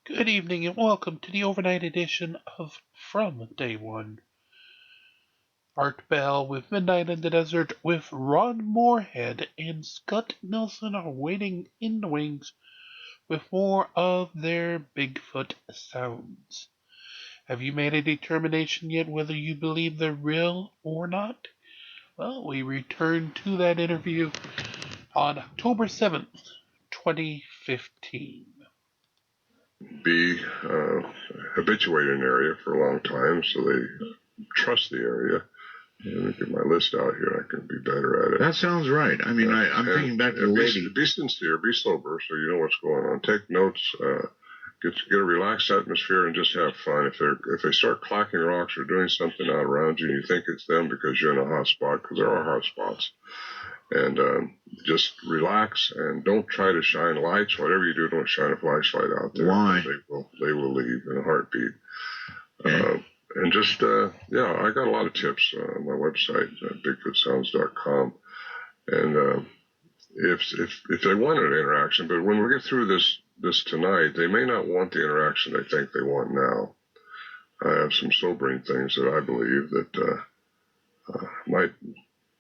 Good evening and welcome to the overnight edition of From Day One. Art Bell with Midnight in the Desert with Ron Moorhead and Scott Nelson are waiting in the wings with more of their Bigfoot sounds. Have you made a determination yet whether you believe they're real or not? Well, we return to that interview on October 7th, 2015. Be habituated in an area for a long time, so they trust the area. Let me get my list out here. I can be better at it. That sounds right. I mean, I'm thinking back to the lady. Be sincere, be sober, so you know what's going on. Take notes, get a relaxed atmosphere, and just have fun. If they start clacking rocks or doing something out around you, and you think it's them because you're in a hot spot, because there are hot spots. And just relax and don't try to shine lights. Whatever you do, don't shine a flashlight out there. Why? They will leave in a heartbeat. Okay. And just, I got a lot of tips on my website, BigFootSounds.com. And if they want an interaction, but when we get through this tonight, they may not want the interaction they think they want now. I have some sobering things that I believe that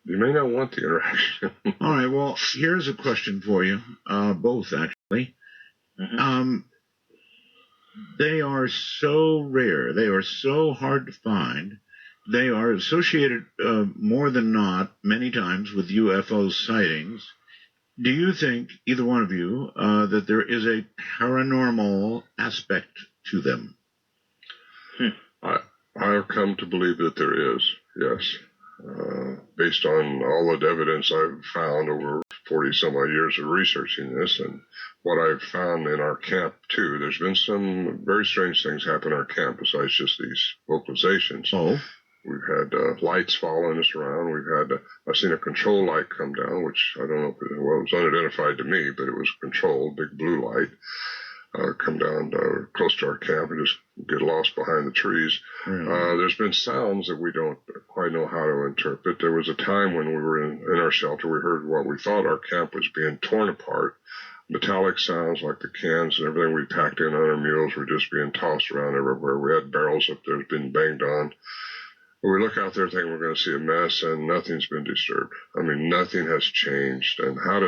you may not want the interaction. All right, well, here's a question for you, both actually. Mm-hmm. They are so rare. They are so hard to find. They are associated more than not many times with UFO sightings. Do you think, either one of you, that there is a paranormal aspect to them? I've come to believe that there is, yes. Based on all the evidence I've found over 40-some-odd years of researching this, and what I've found in our camp, too. There's been some very strange things happen in our camp besides just these vocalizations. Oh. We've had lights following us around. I've seen a control light come down, which I don't know if it was unidentified to me, but it was controlled, big blue light. Come down close to our camp and just get lost behind the trees. Really? There's been sounds that we don't quite know how to interpret. There was a time when we were in our shelter, we heard what we thought our camp was being torn apart. Metallic sounds like the cans and everything we packed in on our mules were just being tossed around everywhere. We had barrels up there being banged on. When we look out there thinking we're going to see a mess, and nothing's been disturbed. I mean, nothing has changed. And how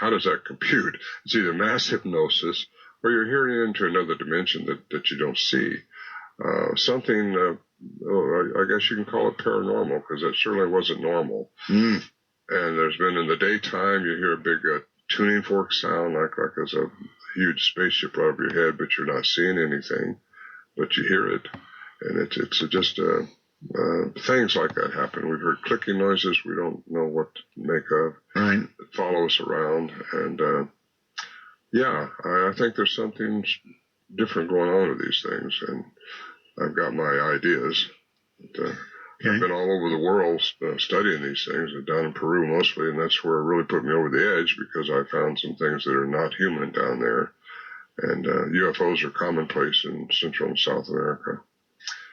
does that compute? It's either mass hypnosis or you're hearing into another dimension that you don't see. Something, I guess you can call it paranormal, because it certainly wasn't normal. Mm. And there's been in the daytime, you hear a big tuning fork sound, like there's a huge spaceship right over your head, but you're not seeing anything, but you hear it. And it's just things like that happen. We've heard clicking noises we don't know what to make of. Right. That follow us around. And I think there's something different going on with these things, and I've got my ideas. But, I've been all over the world studying these things, down in Peru mostly, and that's where it really put me over the edge, because I found some things that are not human down there, and UFOs are commonplace in Central and South America.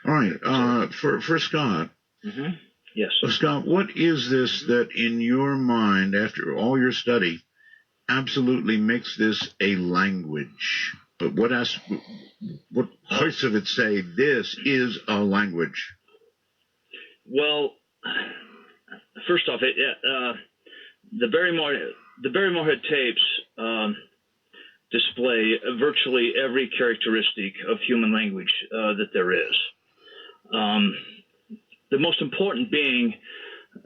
All right, for Scott. Mm-hmm. Yes. Scott, what is this that in your mind, after all your study, absolutely makes this a language? But what parts of it say this is a language? Well, first off, the Barry Moorhead tapes display virtually every characteristic of human language that there is. The most important being,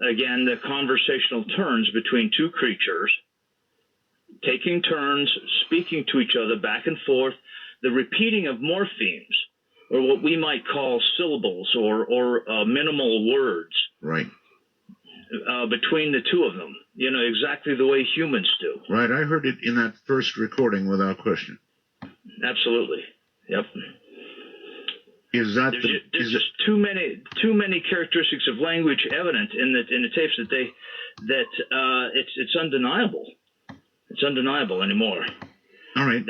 again, the conversational turns between two creatures, taking turns, speaking to each other back and forth, the repeating of morphemes, or what we might call syllables or minimal words. Right. Between the two of them, exactly the way humans do. Right, I heard it in that first recording without question. Absolutely. Yep. Is that there's just too many characteristics of language evident in the tapes that it's undeniable. It's undeniable anymore. All right.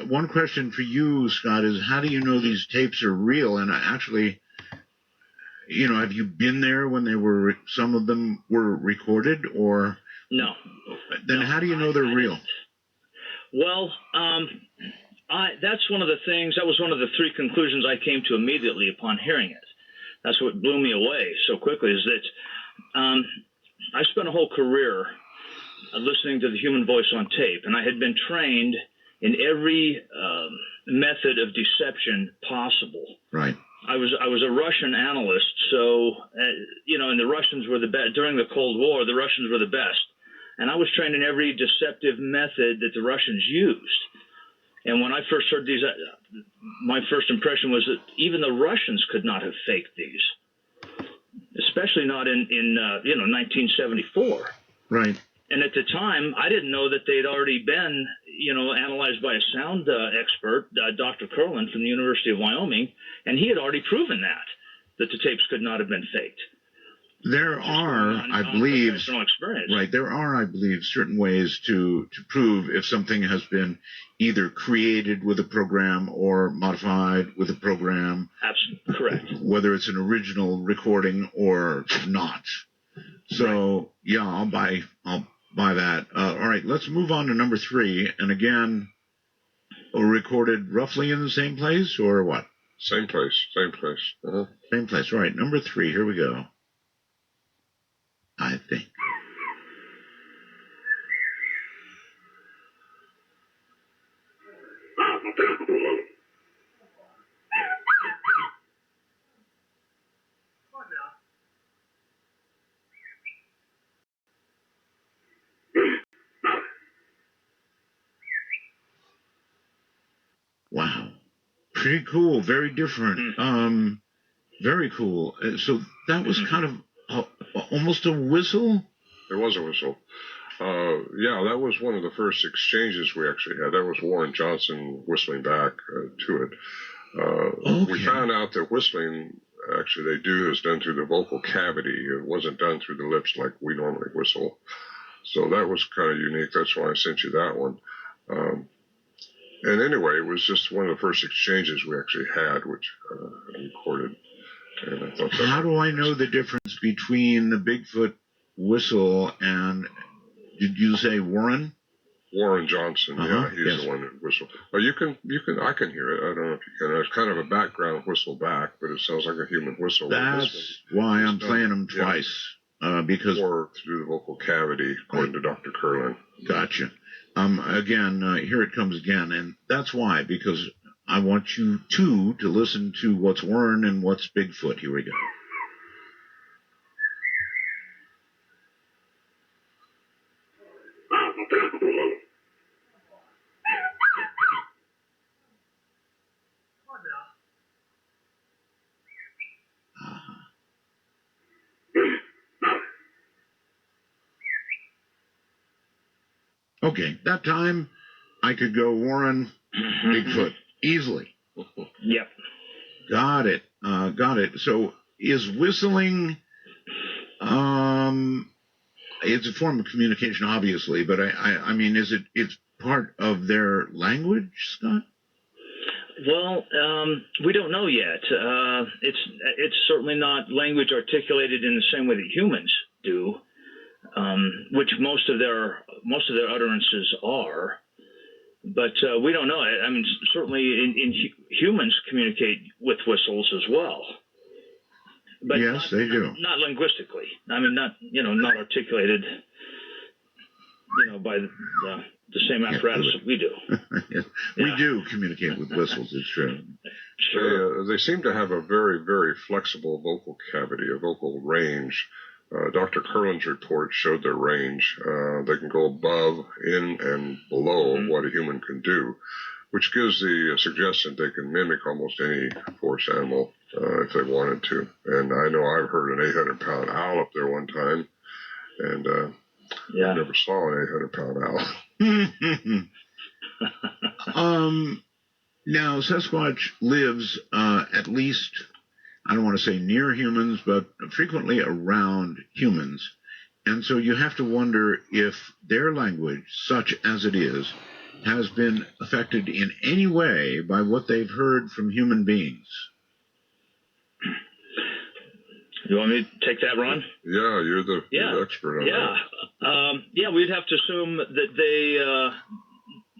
One question for you, Scott, is how do you know these tapes are real? And actually, have you been there when some of them were recorded, or? No. Then how do you know they're real? Well, that's one of the things, that was one of the three conclusions I came to immediately upon hearing it. That's what blew me away so quickly, is that I spent a whole career listening to the human voice on tape, and I had been trained in every method of deception possible. Right. I was a Russian analyst, so and the Russians were the best during the Cold War. The Russians were the best, and I was trained in every deceptive method that the Russians used. And when I first heard these, my first impression was that even the Russians could not have faked these, especially not in 1974. Right. And at the time, I didn't know that they'd already been, analyzed by a sound expert, Dr. Curlin from the University of Wyoming, and he had already proven that the tapes could not have been faked. There are, I believe, right. There are, I believe, certain ways to prove if something has been either created with a program or modified with a program. Absolutely correct. Whether it's an original recording or not. So right. Yeah, I'll buy that. All right, let's move on to number 3. And again, recorded roughly in the same place or what? Same place. Uh-huh. Same place. Right. Number 3. Here we go. I think. Wow. Pretty cool. Very different. Very cool. So that was kind of almost a whistle? It was a whistle. Yeah, that was one of the first exchanges we actually had. That was Warren Johnson whistling back to it. Okay. We found out that whistling, actually, they do is done through the vocal cavity. It wasn't done through the lips like we normally whistle. So that was kind of unique. That's why I sent you that one. And anyway, it was just one of the first exchanges we actually had, which I recorded. And I thought that How do I know the difference between the Bigfoot whistle and, did you say Warren? Warren Johnson, yeah, he's the one that whistled. Well, I can hear it. I don't know if you can. It's kind of a background whistle back, but it sounds like a human whistle. That's why I'm playing them twice, because or through the vocal cavity, according to Dr. Curlin. Gotcha. Again, here it comes again, and that's why, because I want you to listen to what's Warren and what's Bigfoot. Here we go. Okay, that time I could go Warren, Bigfoot, easily. Yep. Got it. So is whistling, it's a form of communication, obviously, but I mean, it's part of their language, Scott? Well, we don't know yet. It's certainly not language articulated in the same way that humans do. Which most of their utterances are, but we don't know. I mean, certainly humans communicate with whistles as well. But yes, they do. Not linguistically. I mean, not articulated, by the same apparatus that we do. Yes. Yeah. We do communicate with whistles. It's true. Sure. They seem to have a very, very flexible vocal cavity, a vocal range. Dr. Curlin's report showed their range. They can go above, in, and below what a human can do, which gives the suggestion they can mimic almost any forest animal if they wanted to. And I know I've heard an 800-pound owl up there one time, and I never saw an 800-pound owl. Now, Sasquatch lives at least, I don't want to say near humans, but frequently around humans. And so you have to wonder if their language, such as it is, has been affected in any way by what they've heard from human beings. You want me to take that, Ron? Yeah, you're the expert on that. Yeah, we'd have to assume that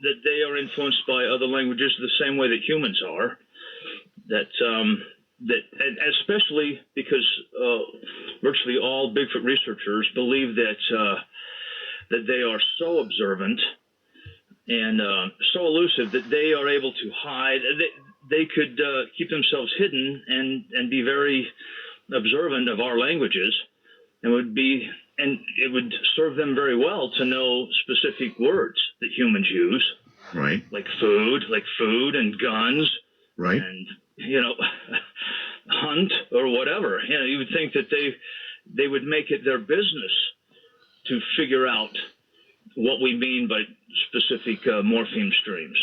that they are influenced by other languages the same way that humans are. And especially because virtually all Bigfoot researchers believe that they are so observant and so elusive that they are able to hide. They could keep themselves hidden and be very observant of our languages, and it would serve them very well to know specific words that humans use, Right. like food and guns, Right. and hunt or whatever. You would think that they would make it their business to figure out what we mean by specific morpheme streams.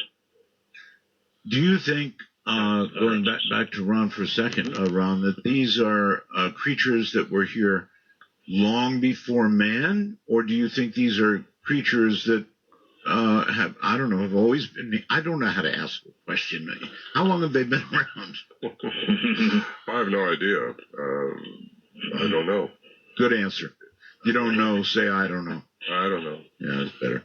Do you think, going back to Ron for a second, Ron, that these are creatures that were here long before man, or do you think these are creatures that have always been? I don't know how to ask a question. How long have they been around? I have no idea. I don't know. Good answer. You don't know, say I don't know. I don't know. Yeah, that's better.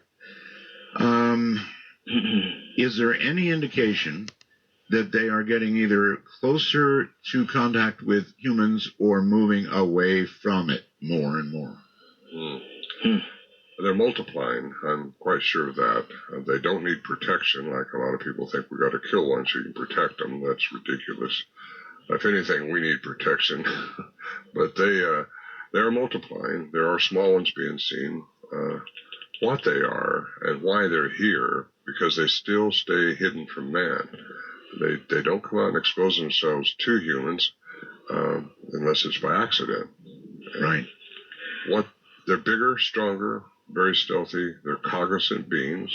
Is there any indication that they are getting either closer to contact with humans or moving away from it more and more? They're multiplying. I'm quite sure of that. They don't need protection, like a lot of people think we got to kill one so you can protect them. That's ridiculous. If anything, we need protection. But they are multiplying. There are small ones being seen. What they are and why they're here, because they still stay hidden from man. They don't come out and expose themselves to humans unless it's by accident. Right. They're bigger, stronger, very stealthy. They're cognizant beings,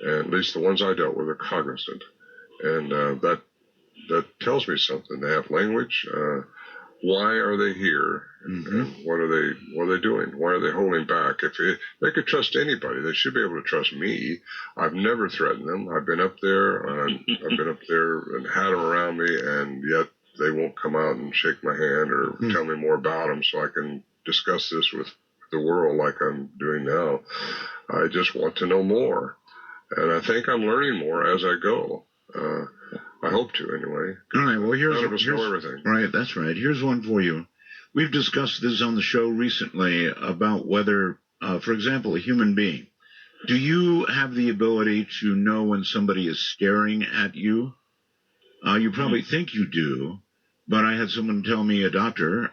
and at least the ones I dealt with are cognizant, and that tells me something. They have language. Why are they here? And what are they doing? Why are they holding back? If they could trust anybody, they should be able to trust me. I've never threatened them. I've been up there, and had them around me, and yet they won't come out and shake my hand or tell me more about them so I can discuss this with the world like I'm doing now. I just want to know more, and I think I'm learning more as I go. I hope to, anyway. All right. Well, none of us know everything. Right. That's right. Here's one for you. We've discussed this on the show recently about whether, for example, a human being. Do you have the ability to know when somebody is staring at you? You probably think you do, but I had someone tell me, a doctor,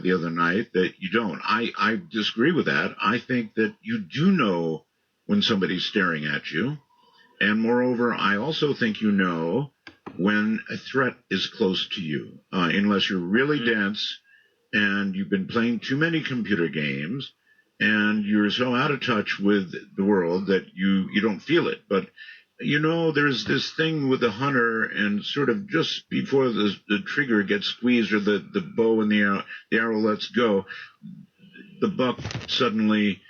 the other night, that you don't. I disagree with that. I think that you do know when somebody's staring at you. And moreover, I also think you know when a threat is close to you, unless you're really dense and you've been playing too many computer games and you're so out of touch with the world that you don't feel it. But, there's this thing with the hunter, and sort of just before the trigger gets squeezed or the bow and the arrow lets go, the buck suddenly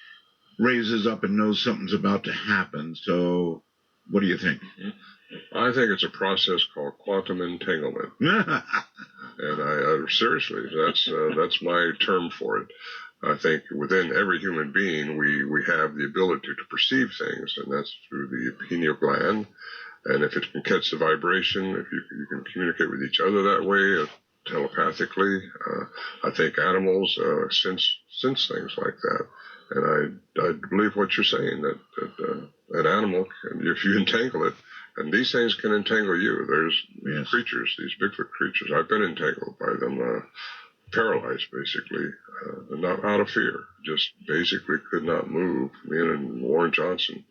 raises up and knows something's about to happen. So what do you think? I think it's a process called quantum entanglement. And I seriously, that's my term for it. I think within every human being, we have the ability to perceive things, and that's through the pineal gland. And if it can catch the vibration, if you can communicate with each other that way, telepathically, I think animals sense things like that. And I believe what you're saying, that an animal, if you entangle it, and these things can entangle you. There's creatures, these Bigfoot creatures. I've been entangled by them, paralyzed basically, not out of fear, just basically could not move. Me and Warren Johnson.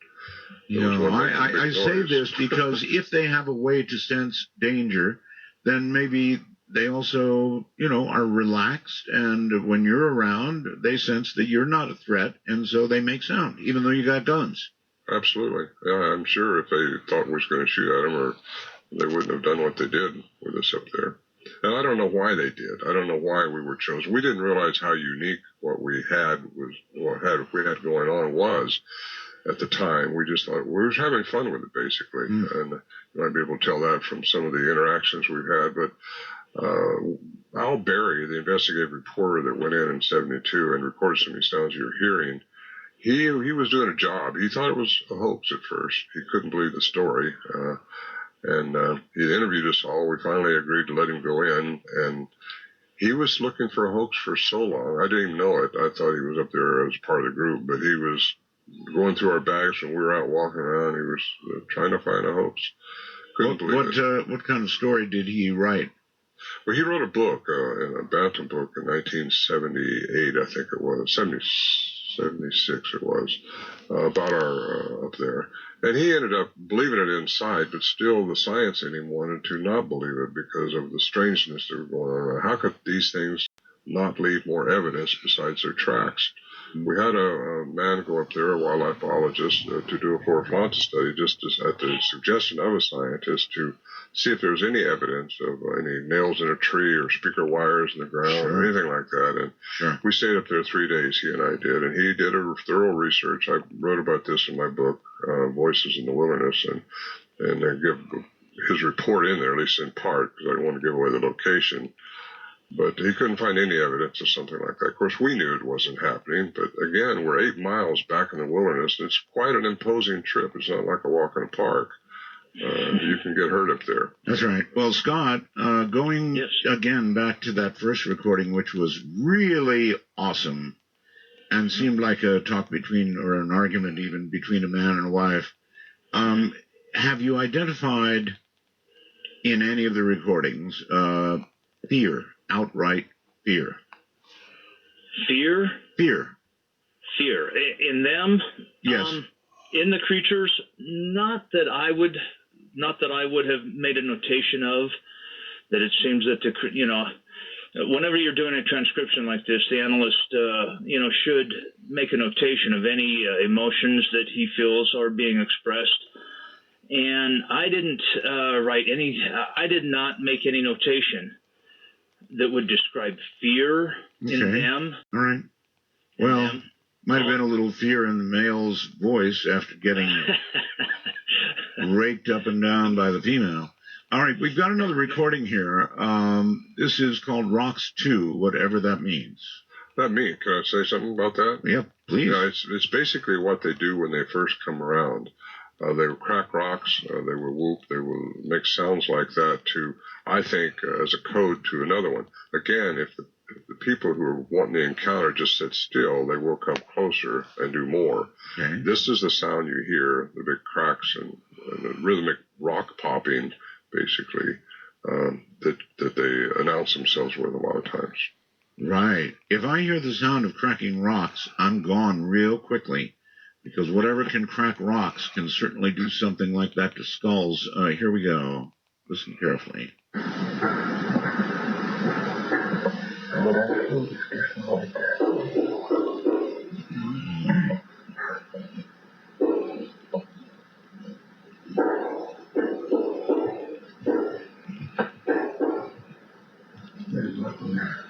I say this because if they have a way to sense danger, then maybe they also, are relaxed, and when you're around, they sense that you're not a threat, and so they make sound, even though you got guns. Absolutely. Yeah, I'm sure if they thought we was going to shoot at them, or they wouldn't have done what they did with us up there. And I don't know why they did. I don't know why we were chosen. We didn't realize how unique what we had going on was at the time. We just thought we were having fun with it, basically. And you might be able to tell that from some of the interactions we've had. But Al Berry, the investigative reporter that went in 72 and recorded some of these sounds you're hearing, he was doing a job. He thought it was a hoax at first. He couldn't believe the story. And he interviewed us all. We finally agreed to let him go in. And he was looking for a hoax for so long. I didn't even know it. I thought he was up there as part of the group. But he was going through our bags when we were out walking around. He was trying to find a hoax. Couldn't believe it. What kind of story did he write? Well, he wrote a book, a Bantam book in 1978, I think it was, 76 it was, about our up there. And he ended up believing it inside, but still the science in him wanted to not believe it because of the strangeness that was going on. How could these things not leave more evidence besides their tracks? We had a man go up there, a wildlife biologist, to do a Flora study, just at the suggestion of a scientist, to see if there was any evidence of any nails in a tree or speaker wires in the ground or anything like that. And we stayed up there 3 days, he and I did, and he did a thorough research. I wrote about this in my book, Voices in the Wilderness, and give his report in there, at least in part, because I didn't want to give away the location. But he couldn't find any evidence of something like that. Of course, we knew it wasn't happening, but again, we're 8 miles back in the wilderness, and it's quite an imposing trip. It's not like a walk in a park. You can get hurt up there. That's right. Well, Scott, going again back to that first recording, which was really awesome and seemed like a talk between, or an argument even between a man and a wife, have you identified in any of the recordings fear? Outright fear. Fear? Fear. Fear. In them? Yes. In the creatures, not that I would have made a notation of. That it seems that whenever you're doing a transcription like this, the analyst, should make a notation of any emotions that he feels are being expressed. And I didn't I did not make any notation that would describe fear in them. All right. Well, might have been a little fear in the male's voice after getting raked up and down by the female. All right, we've got another recording here. This is called Rocks 2, whatever that means. Can I say something about that? Yep, please. Yeah, it's basically what they do when they first come around. They will crack rocks, they will whoop, they will make sounds like that to, I think, as a code to another one. Again, if the people who are wanting the encounter just sit still, they will come closer and do more. Okay. This is the sound you hear, the big cracks and the rhythmic rock popping, basically, that they announce themselves with a lot of times. Right. If I hear the sound of cracking rocks, I'm gone real quickly. Because whatever can crack rocks can certainly do something like that to skulls. Here we go. Listen carefully. There's nothing there.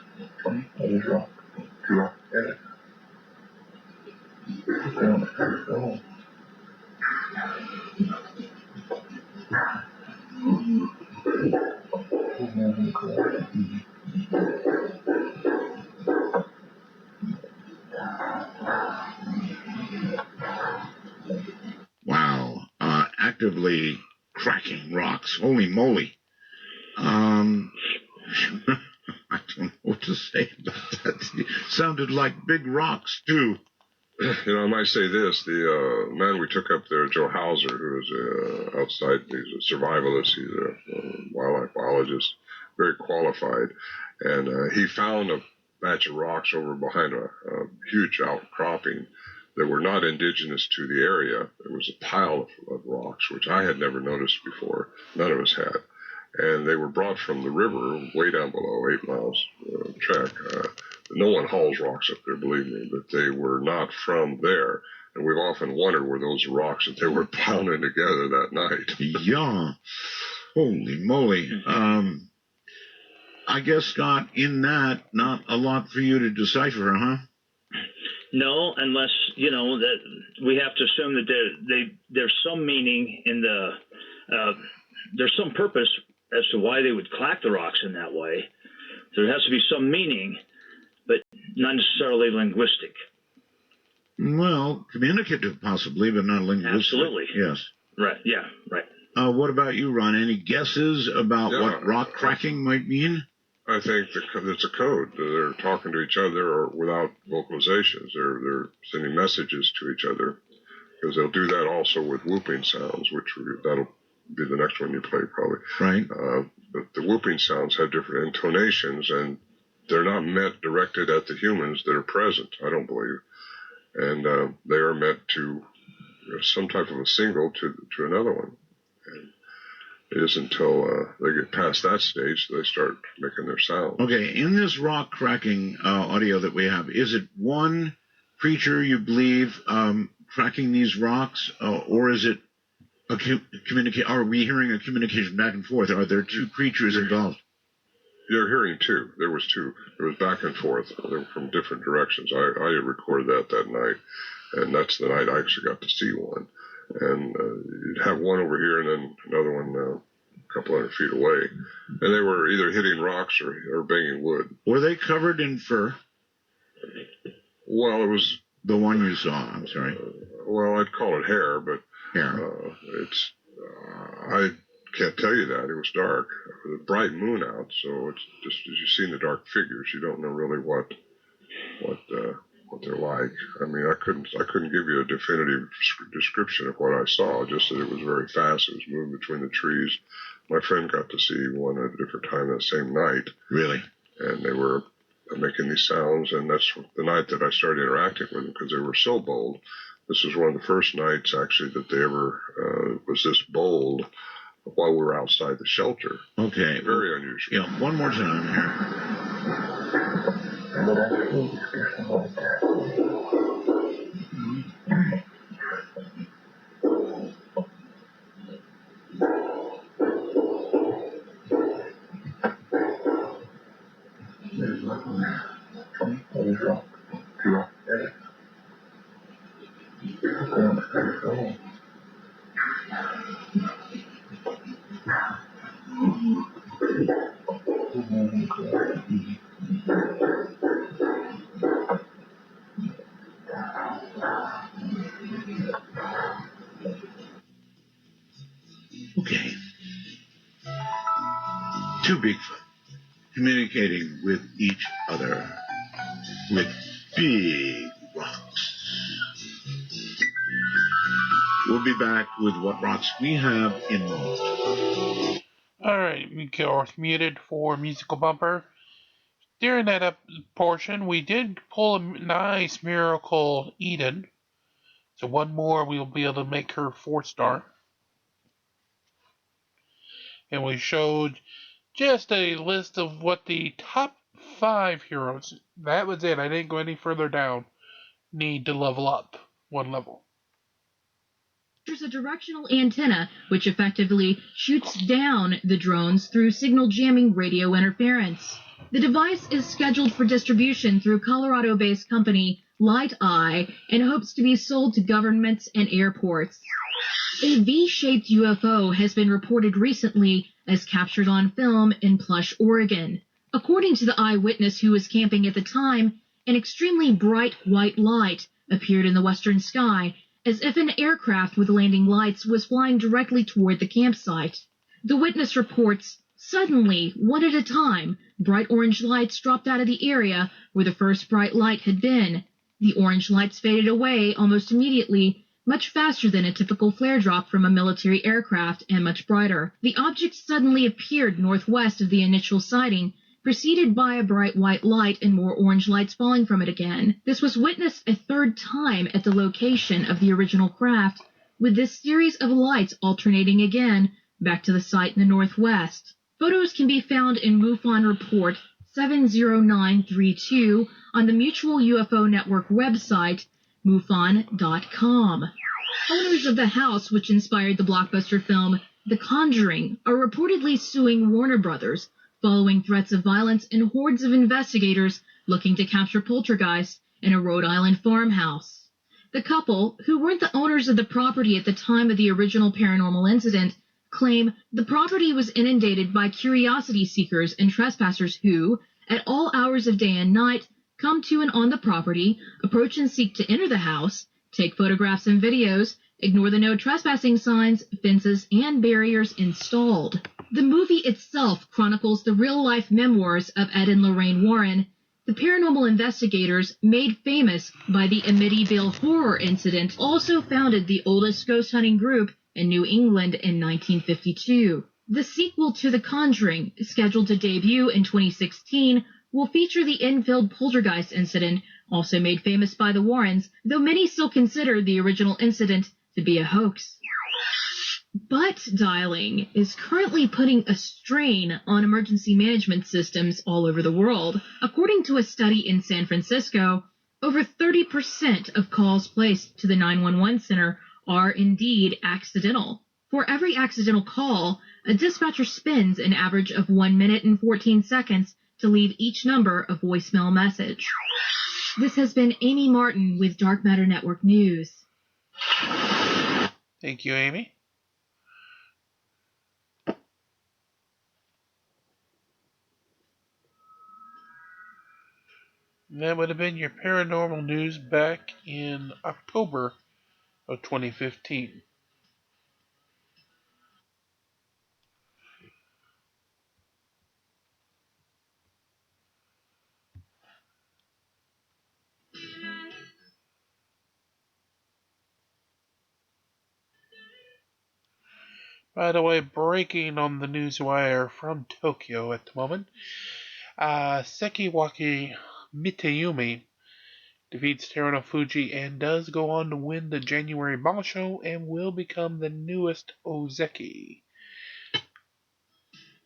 There's rock. Rock. Wow. Actively cracking rocks. Holy moly. I don't know what to say about that. It sounded like big rocks, too. I might say this. The man we took up there, Joe Hauser, who is outside, he's a survivalist, he's a wildlife biologist, very qualified, and he found a batch of rocks over behind a huge outcropping that were not indigenous to the area. It was a pile of rocks, which I had never noticed before. None of us had. And they were brought from the river way down below, 8 miles trek. No one hauls rocks up there, believe me, but they were not from there. And we've often wondered were those rocks that they were pounding together that night. Yeah. Holy moly. I guess, Scott, in that, not a lot for you to decipher, huh? No, unless, that we have to assume that there's some meaning in there's some purpose as to why they would clack the rocks in that way. So there has to be some meaning, but not necessarily linguistic. Well, communicative possibly, but not linguistic. Absolutely. Yes. Right. Yeah. Right. What about you, Ron? Any guesses about what rock cracking might mean? I think it's a code. They're talking to each other or without vocalizations. They're sending messages to each other, because they'll do that also with whooping sounds, that'll be the next one you play probably. Right. But the whooping sounds have different intonations, and they're not meant directed at the humans that are present, I don't believe. And they are meant to some type of a signal to another one. And it isn't until they get past that stage that they start making their sound. Okay, in this rock cracking audio that we have, is it one creature, you believe, cracking these rocks, or is it are we hearing a communication back and forth? Are there two creatures involved? You're hearing two. There was two. There was back and forth. They were from different directions. I recorded that night, and that's the night I actually got to see one. And you'd have one over here and then another one a couple hundred feet away. And they were either hitting rocks or banging wood. Were they covered in fur? Well, it was... The one you saw, I'm sorry. Well, I'd call it hair, but... Hair. It's... I can't tell you that. It was dark. There was a bright moon out, so it's just as you see in the dark figures, you don't know really what they're like. I mean, I couldn't give you a definitive description of what I saw, just that it was very fast. It was moving between the trees. My friend got to see one at a different time that same night. Really? And they were making these sounds, and that's the night that I started interacting with them, because they were so bold. This was one of the first nights, actually, that they ever was this bold while we were outside the shelter. Okay. Very unusual. Yeah, one more time here. But I think it's getting like that. There's nothing there. What is wrong? Too wrong. Okay. Two Bigfoot communicating with each other with big rocks. We'll be back with what rocks we have in moment. Alright, Miko's muted for musical bumper. During that portion, we did pull a nice Miracle Eden. So one more, we'll be able to make her 4-star. And we showed just a list of what the top 5 heroes, that was it, I didn't go any further down, need to level up 1 level. There's a directional antenna which effectively shoots down the drones through signal jamming radio interference. The device is scheduled for distribution through Colorado-based company Light Eye and hopes to be sold to governments and airports. A V-shaped UFO has been reported recently as captured on film in Plush, Oregon. According to the eyewitness who was camping at the time, an extremely bright white light appeared in the western sky as if an aircraft with landing lights was flying directly toward the campsite. The witness reports, suddenly, one at a time, bright orange lights dropped out of the area where the first bright light had been. The orange lights faded away almost immediately, much faster than a typical flare drop from a military aircraft and much brighter. The object suddenly appeared northwest of the initial sighting, preceded by a bright white light and more orange lights falling from it again. This was witnessed a 3rd time at the location of the original craft, with this series of lights alternating again back to the site in the northwest. Photos can be found in MUFON Report 70932 on the Mutual UFO Network website, MUFON.com. Owners of the house which inspired the blockbuster film The Conjuring are reportedly suing Warner Brothers following threats of violence and hordes of investigators looking to capture poltergeists in a Rhode Island farmhouse. The couple, who weren't the owners of the property at the time of the original paranormal incident, claim the property was inundated by curiosity seekers and trespassers who, at all hours of day and night, come to and on the property, approach and seek to enter the house, take photographs and videos, ignore the no trespassing signs, fences, and barriers installed. The movie itself chronicles the real-life memoirs of Ed and Lorraine Warren, the paranormal investigators made famous by the Amityville horror incident, also founded the oldest ghost hunting group in New England in 1952. The sequel to The Conjuring, scheduled to debut in 2016, will feature the Enfield poltergeist incident, also made famous by the Warrens, though many still consider the original incident to be a hoax. Butt dialing is currently putting a strain on emergency management systems all over the world. According to a study in San Francisco, over 30% of calls placed to the 911 center are indeed accidental. For every accidental call, a dispatcher spends an average of 1 minute and 14 seconds to leave each number a voicemail message. This has been Amy Martin with Dark Matter Network News. Thank you, Amy. That would have been your paranormal news back in October of 2015. By the way, breaking on the newswire from Tokyo at the moment, Sekiwaki Mitayumi defeats Terunofuji and does go on to win the January Basho and will become the newest Ozeki. So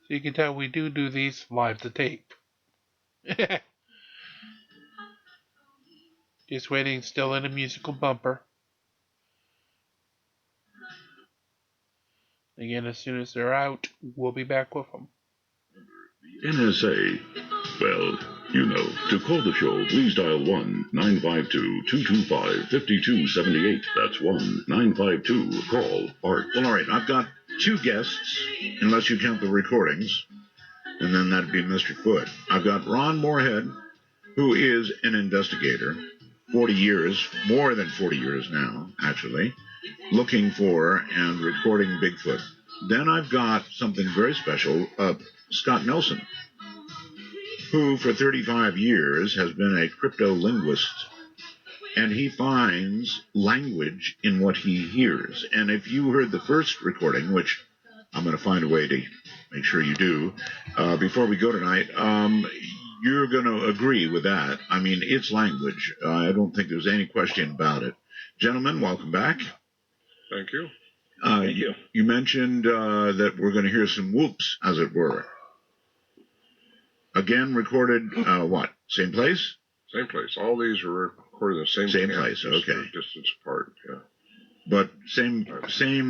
you can tell we do these live to tape. Just waiting, still in a musical bumper. Again, as soon as they're out, we'll be back with them. NSA. Well, you know, to call the show, please dial 1-952-225-5278. That's 1-952-CALL-ART. Well, all right, I've got two guests, unless you count the recordings, and then that'd be Mr. Foot. I've got Ron Moorhead, who is an investigator, 40 years, more than 40 years now, actually, looking for and recording Bigfoot. Then I've got something very special, Scott Nelson, who for 35 years has been a crypto-linguist, and he finds language in what he hears. And if you heard the first recording, which I'm going to find a way to make sure you do, before we go tonight, you're going to agree with that. I mean, it's language. I don't think there's any question about it. Gentlemen, welcome back. Thank you. Thank you. You mentioned that we're going to hear some whoops, as it were. Again, recorded, what? Same place? Same place. All these are recorded in the same camp, place, just okay. a distance apart, yeah. But same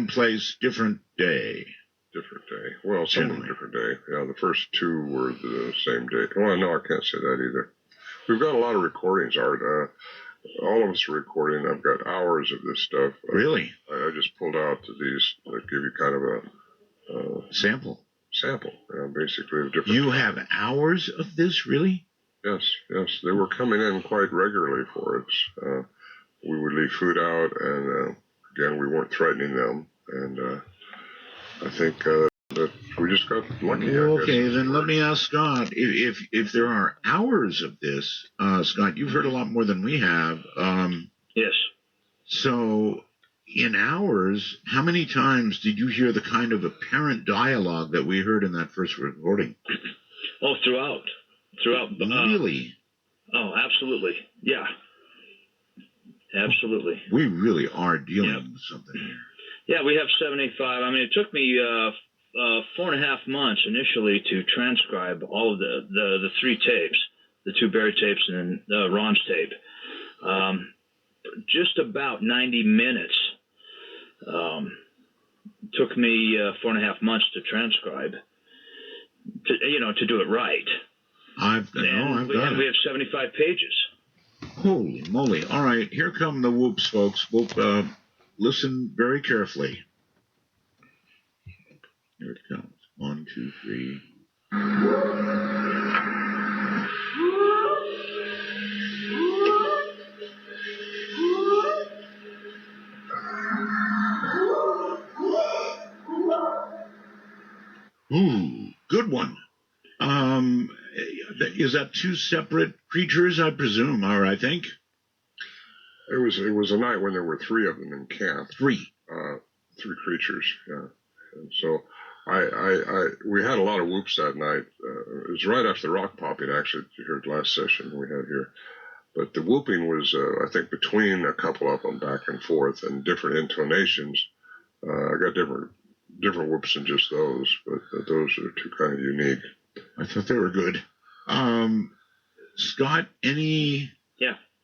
place, different day. Different day. Well, some of them different day. Yeah, the first two were the same day. Well, no, I can't say that either. We've got a lot of recordings, Art. All of us are recording. I've got hours of this stuff. Really? I just pulled out these that give you kind of a sample. Basically of different. You have hours of this, really? Yes. They were coming in quite regularly for us. We would leave food out, and again, we weren't threatening them. And I think that we just got lucky. Okay, then let me ask Scott, if there are hours of this, Scott, you've heard a lot more than we have. Yes. So, in hours, how many times did you hear the kind of apparent dialogue that we heard in that first recording? Oh, throughout. Really? Oh, absolutely. Yeah. Absolutely. We really are dealing with something here. Yeah, we have 785. I mean, it took me 4.5 months initially to transcribe all of the three tapes, the two Barry tapes and then Ron's tape. Just about 90 minutes. Took me 4.5 months to transcribe, to do it right. I've got it. We have 75 pages. Holy moly. All right, here come the whoops, folks. Whoop, listen very carefully. Here it comes. 1, 2, 3. Ooh, good one. Is that two separate creatures? I presume, or I think. It was a night when there were three of them in camp. Three creatures. Yeah, and so we had a lot of whoops that night. It was right after the rock popping, actually. You heard last session we had here, but the whooping was, I think, between a couple of them, back and forth, and different intonations. I got different whoops than just those, but those are two kind of unique. I thought they were good. Scott, any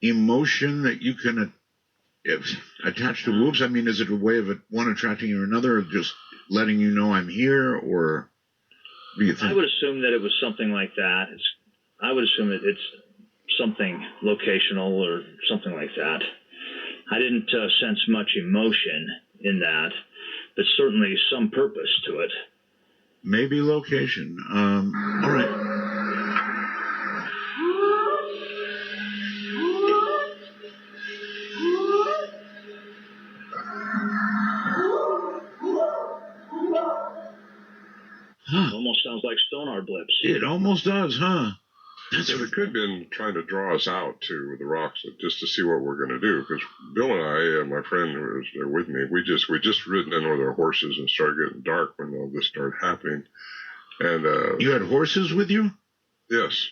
emotion that you can attach to whoops? I mean, is it a way of one attracting you or another, or just letting you know I'm here, or what do you think? I would assume that it was something like that. I would assume that it's something locational or something like that. I didn't sense much emotion in that, but certainly some purpose to it. Maybe location. All right. Huh. Almost sounds like sonar blips. It almost does, huh? So it could have been trying to draw us out to the rocks just to see what we're going to do. Because Bill and I, and my friend who was there with me, we just ridden in with our horses and started getting dark when all this started happening. And you had horses with you? Yes.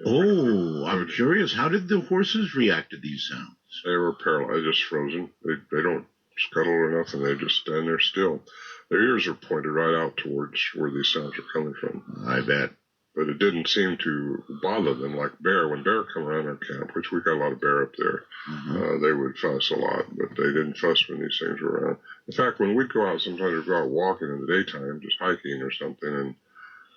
Oh, I'm curious. How did the horses react to these sounds? They were paralyzed, just frozen. They don't scuttle or nothing. They just stand there still. Their ears are pointed right out towards where these sounds are coming from. I bet. But it didn't seem to bother them like bear. When bear come around our camp, which we got a lot of bear up there, they would fuss a lot, but they didn't fuss when these things were around. In fact, when we'd go out, sometimes we'd go out walking in the daytime, just hiking or something,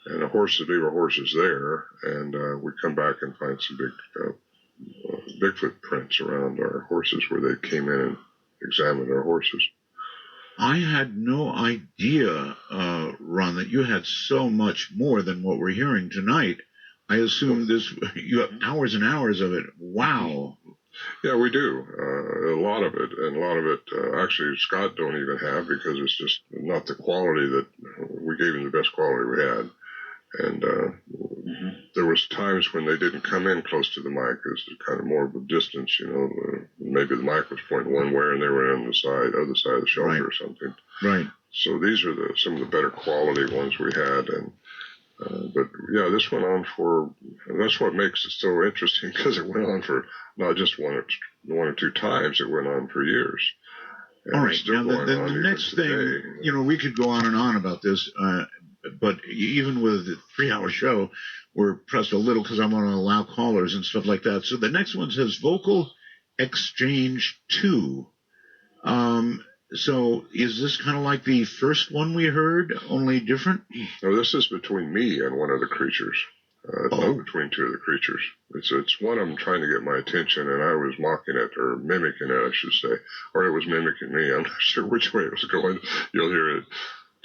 and a horse would leave our horses there, and we'd come back and find some big BigFoot prints around our horses where they came in and examined our horses. I had no idea, Ron, that you had so much more than what we're hearing tonight. I assumed you have hours and hours of it. Wow. Yeah, we do. A lot of it. And a lot of it, actually, Scott don't even have, because it's just not the quality that we gave him the best quality we had. And there was times when they didn't come in close to the mic. It was kind of more of a distance, maybe the mic was pointing one way and they were on the other side of the shelter or something. Right. So these are some of the better quality ones we had. And but yeah, this went on and that's what makes it so interesting, because it went on for not just one or two times. It went on for years. And all right. Now the next thing, we could go on and on about this. But even with the 3-hour show, we're pressed a little because I want to allow callers and stuff like that. So the next one says Vocal Exchange 2. So is this kind of like the first one we heard, only different? No, this is between me and one of the creatures. It's not between two of the creatures. It's one of them trying to get my attention, and I was mocking it, or mimicking it, I should say. Or it was mimicking me. I'm not sure which way it was going. You'll hear it.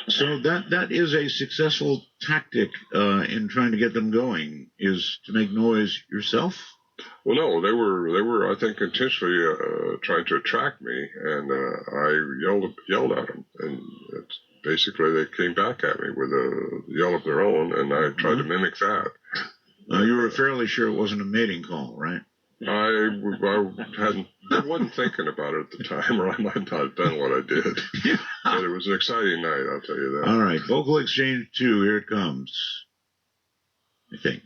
So that is a successful tactic in trying to get them going, is to make noise yourself? Well, no, they were I think intentionally trying to attract me, and I yelled at them, and basically they came back at me with a yell of their own, and I tried to mimic that. You were fairly sure it wasn't a mating call, right? I wasn't thinking about it at the time, or I might not have done what I did. But it was an exciting night, I'll tell you that. All right, Vocal Exchange 2, here it comes. I think.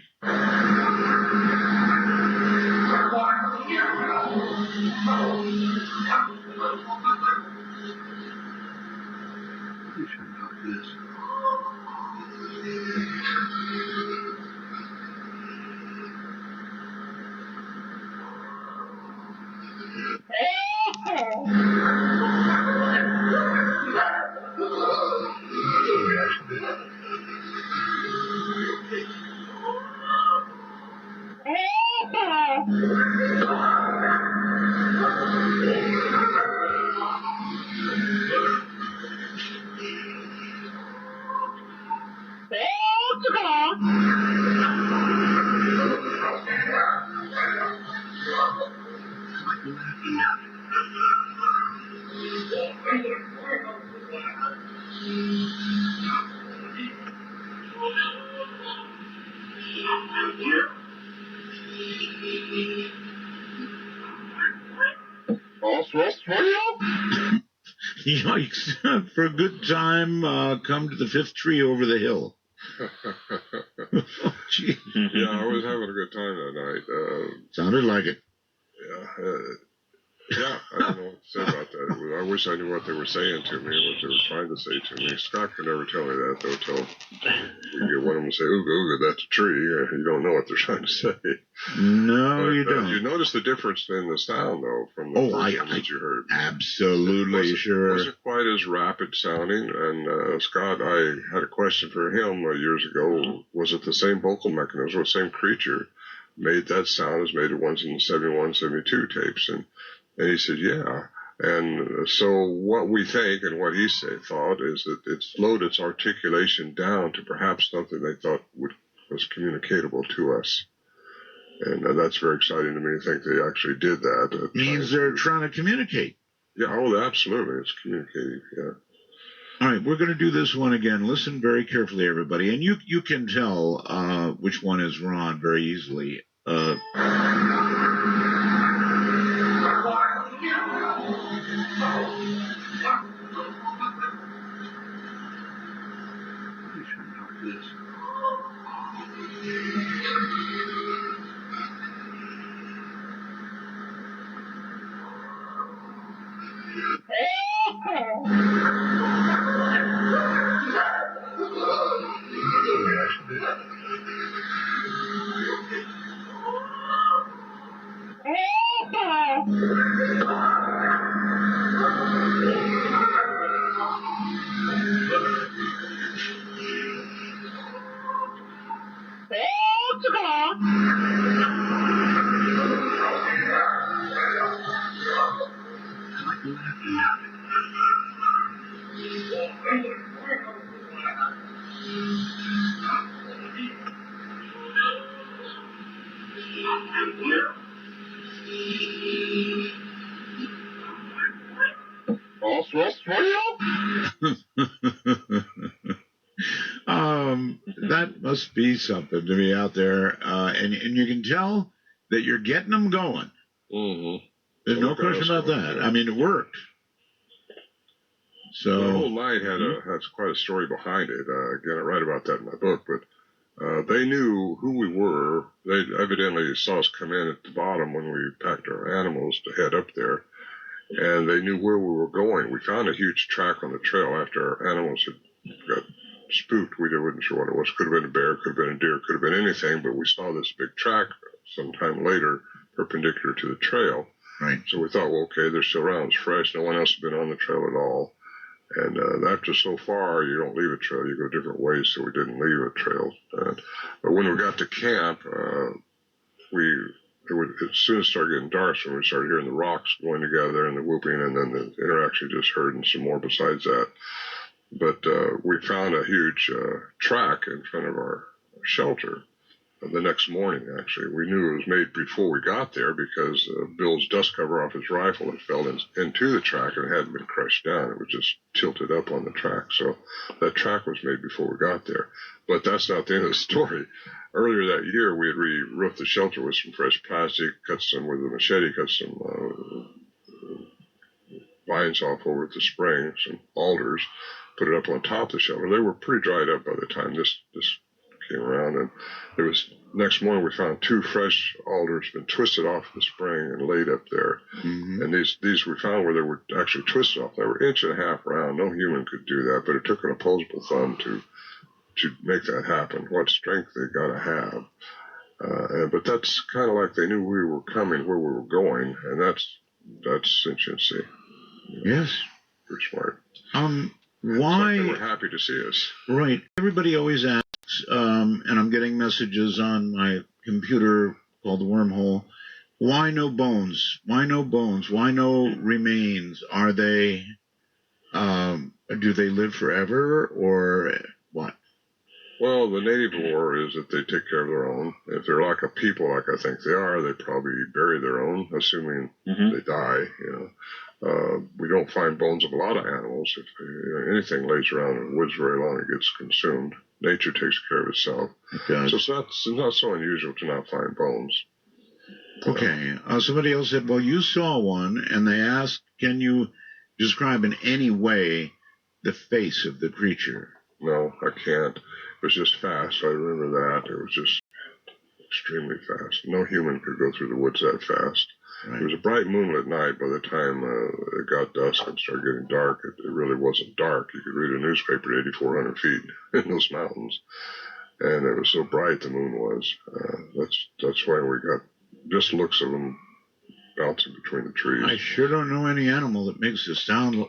You should know this. Yikes. For a good time, come to the fifth tree over the hill. Oh, gee. Yeah, I was having a good time that night. Sounded like it. Yeah, I don't know what to say about that. I wish I knew what they were saying to me, what they were trying to say to me. Scott could never tell me that, though, till we get one of them to say, ooga, ooga, that's a tree. You don't know what they're trying to say. No, But, you don't. You notice the difference in the sound, though, from the first one that you heard. Absolutely, sure. It wasn't quite as rapid sounding. And Scott, I had a question for him years ago. Was it the same vocal mechanism or the same creature made that sound as made the ones in the 71, 72 tapes? And he said, yeah. And so what we think and what he thought is that it slowed its articulation down to perhaps something they thought was communicatable to us. And that's very exciting to me to think they actually did that. Means they're trying to communicate. Yeah, oh, absolutely. It's communicating, yeah. All right, we're going to do this one again. Listen very carefully, everybody. And you can tell which one is Ron very easily. That must be something to be out there, and you can tell that you're getting them going. Mm-hmm. There's no question about that. I mean, it worked. So the whole night has quite a story behind it. Again, I write about that in my book, but they knew who we were. They evidently saw us come in at the bottom when we packed our animals to head up there, and they knew where we were going. We found a huge track on the trail after our animals had got spooked. We wasn't sure what it was. Could have been a bear, could have been a deer, could have been anything, but we saw this big track sometime later perpendicular to the trail. Right. So we thought, well, okay, they're still around. It's fresh. No one else has been on the trail at all. And after so far, you don't leave a trail. You go different ways, so we didn't leave a trail. But when we got to camp, it soon started getting dark, so we started hearing the rocks going together and the whooping, and then the interaction just heard and some more besides that. But we found a huge track in front of our shelter the next morning, actually. We knew it was made before we got there because Bill's dust cover off his rifle had fell into the track and it hadn't been crushed down. It was just tilted up on the track. So that track was made before we got there. But that's not the end of the story. Earlier that year, we had re-roofed the shelter with some fresh plastic, cut some with a machete, cut some vines off over at the spring, some alders, put it up on top of the shelter. They were pretty dried up by the time this came around, and it was next morning we found two fresh alders been twisted off the spring and laid up there. Mm-hmm. And these we found where they were actually twisted off. They were 1.5 inches round. No human could do that, but it took an opposable thumb to make that happen. What strength they got to have. But that's kind of like they knew we were coming, where we were going, and that's sentiency. Yes. Pretty smart. Why? They were happy to see us. Right. Everybody always asks, and I'm getting messages on my computer called the Wormhole, why no bones? Why no bones? Why no remains? Are they, do they live forever or what? Well, the native lore is that they take care of their own. If they're like a people, like I think they are, they probably bury their own, assuming they die. We don't find bones of a lot of animals. If anything lays around in the woods very long, it gets consumed. Nature takes care of itself. So it's not so unusual to not find bones. Okay. Somebody else said, well, you saw one, and they asked, can you describe in any way the face of the creature? No, I can't. It was just fast. I remember that. It was just extremely fast. No human could go through the woods that fast. Right. It was a bright moonlit night. By the time it got dusk and started getting dark, it really wasn't dark. You could read a newspaper at 8,400 feet in those mountains. And it was so bright, the moon was. That's why we got just looks of them bouncing between the trees. I sure don't know any animal that makes a sound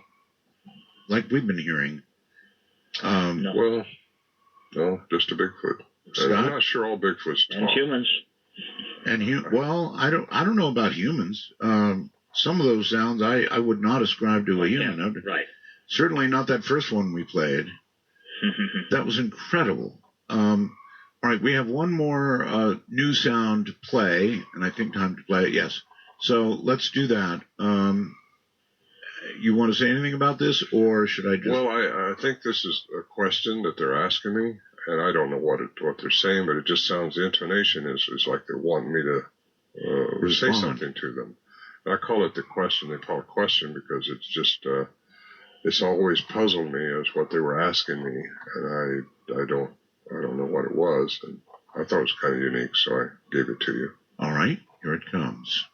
like we've been hearing. No. Well, no, just a Bigfoot. And I'm not sure all Bigfoots talk. And humans. Well, I don't know about humans. Some of those sounds I would not ascribe to a human. Yeah, right. Certainly not that first one we played. That was incredible. All right, we have one more new sound to play, and I think time to play it. Yes. So let's do that. You want to say anything about this, or should I just... Well, I think this is a question that they're asking me, and I don't know what they're saying, but it just sounds, the intonation is like they want me to say something to them. And I call it the question. They call it question because it's just, it's always puzzled me as what they were asking me, and I don't know what it was, and I thought it was kind of unique, so I gave it to you. All right, here it comes.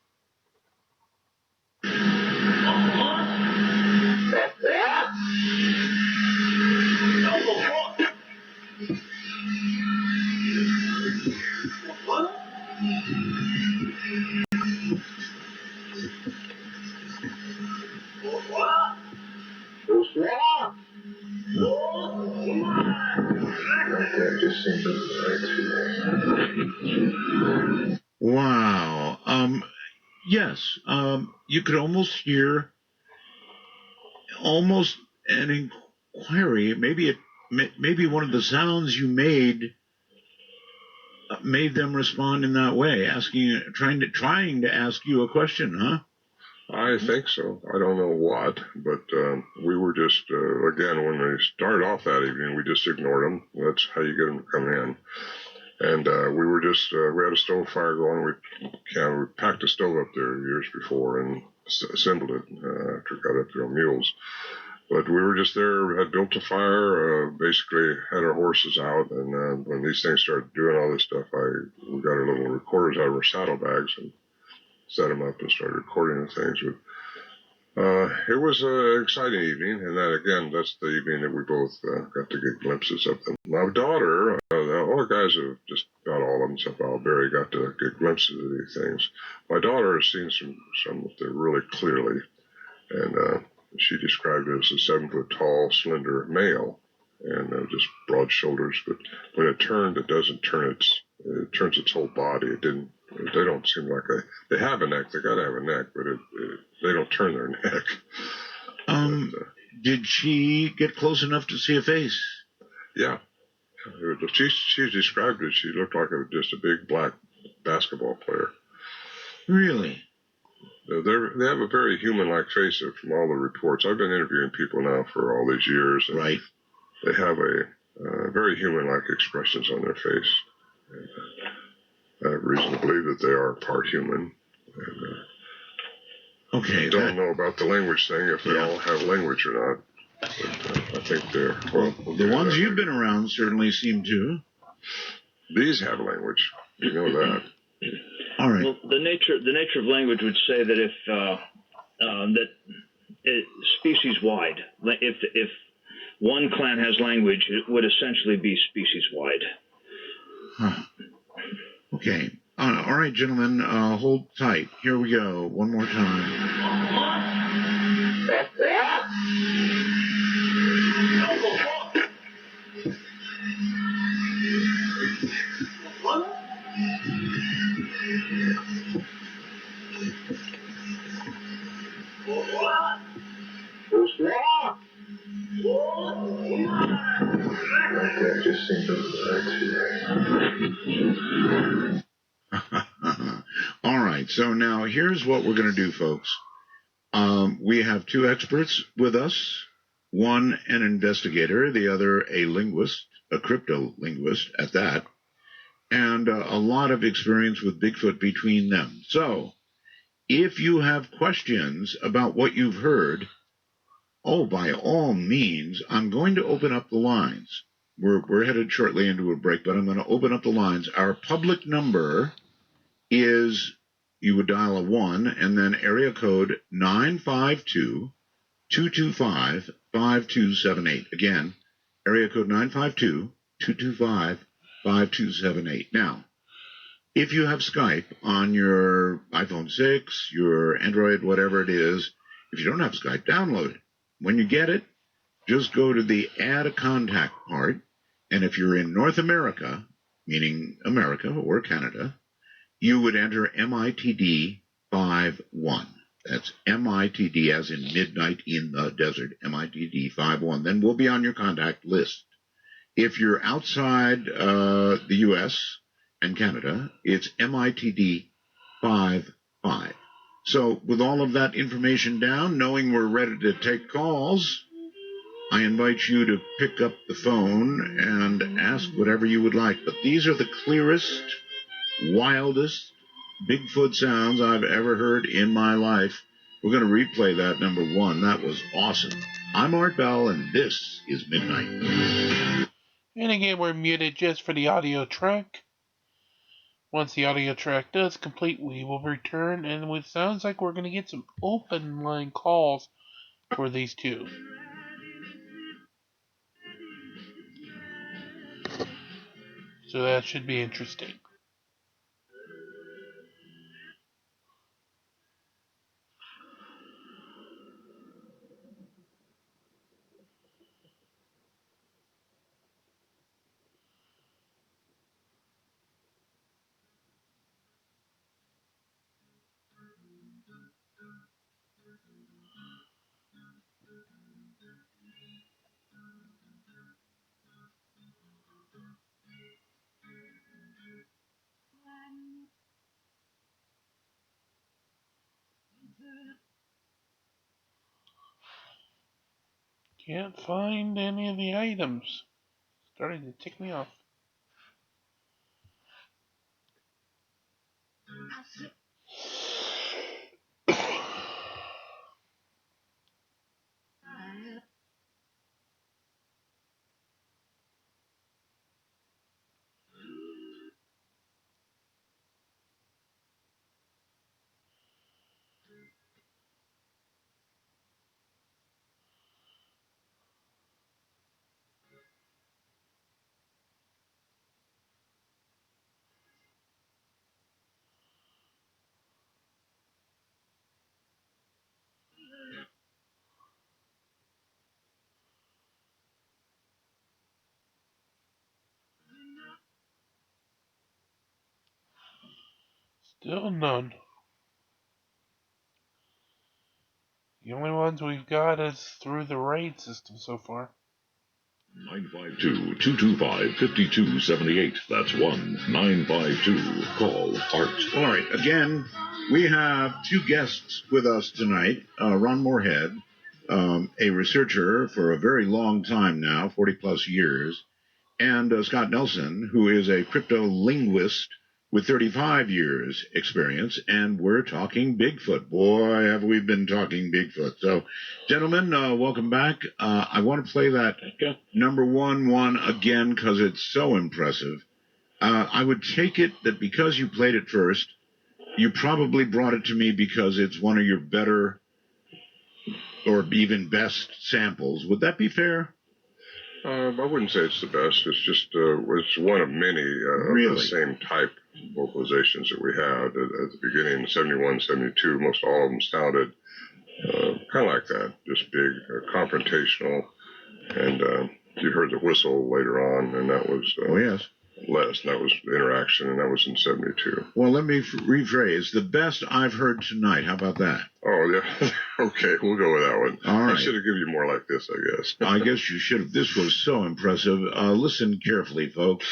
Wow. Yes. You could almost hear almost an inquiry. Maybe one of the sounds you made them respond in that way, trying to ask you a question, huh? I think so. I don't know what, but we were just, again, when they started off that evening, we just ignored them. That's how you get them to come in. And we were just, we had a stove fire going. We packed a stove up there years before and assembled it after we got up there on mules. But we were just there, had built a fire, basically had our horses out, and when these things started doing all this stuff, we got our little recorders out of our saddlebags and set them up and started recording the things. It was an exciting evening, and that's the evening that we both got to get glimpses of them. My daughter, all the guys have just about all of them, except Barry, got to get glimpses of these things. My daughter has seen some of them really clearly, and she described it as a 7-foot tall, slender male, and just broad shoulders. But when it turned, it doesn't turn it turns its whole body. They don't seem like they have a neck. They got to have a neck, but they don't turn their neck. Did she get close enough to see a face? Yeah. She described it. She looked like just a big black basketball player. Really? They have a very human-like face from all the reports. I've been interviewing people now for all these years. And right. They have a very human-like expressions on their face. And, I have reason to believe that they are part human. And, okay. I don't know about the language thing, if they all have language or not. But I think they're... Well, the ones you've been around certainly seem to. These have language. You know that. All right. Well, the nature of language would say that if that species wide, if one clan has language, it would essentially be species wide. Huh. Okay. All right, gentlemen, hold tight. Here we go. One more time. So now here's what we're going to do, folks. We have two experts with us, one an investigator, the other a linguist, a crypto linguist at that, and a lot of experience with Bigfoot between them. So if you have questions about what you've heard, by all means, I'm going to open up the lines. We're headed shortly into a break, but I'm going to open up the lines. Our public number is, you would dial a 1 and then area code 952-225-5278. Again, area code 952-225-5278. Now, if you have Skype on your iPhone 6, your Android, whatever it is, if you don't have Skype, download it. When you get it, just go to the Add a Contact part, and if you're in North America, meaning America or Canada, you would enter MITD 51. That's MITD as in midnight in the desert, MITD 51. Then we'll be on your contact list. If you're outside the U.S. and Canada, it's MITD 55. So with all of that information down, knowing we're ready to take calls, I invite you to pick up the phone and ask whatever you would like. But these are the clearest, wildest Bigfoot sounds I've ever heard in my life. We're going to replay that number 1. That was awesome. I'm Art Bell, and this is Midnight. And again, we're muted just for the audio track. Once the audio track does complete, we will return, and it sounds like we're going to get some open line calls for these two. So that should be interesting. Can't find any of the items. Starting to tick me off. Still none. The only ones we've got is through the raid system so far. 952-225-5278. That's 1-952. Call Art. All right. Again, we have two guests with us tonight. Ron Moorhead, a researcher for a very long time now, 40-plus years, and Scott Nelson, who is a crypto linguist with 35 years experience, and we're talking Bigfoot. Boy, have we been talking Bigfoot. So, gentlemen, welcome back. I want to play that number 1 again because it's so impressive. I would take it that because you played it first, you probably brought it to me because it's one of your better or even best samples. Would that be fair? I wouldn't say it's the best. It's just it's one of many of the same type vocalizations that we had at the beginning, 71, 72. Most all of them sounded kind of like that, just big, confrontational. And you heard the whistle later on, and that was less, and that was interaction, and that was in 72. Well, let me rephrase. The best I've heard tonight. How about that? Oh, yeah. Okay, we'll go with that one. All right. I should have given you more like this, I guess. I guess you should have. This was so impressive. Listen carefully, folks.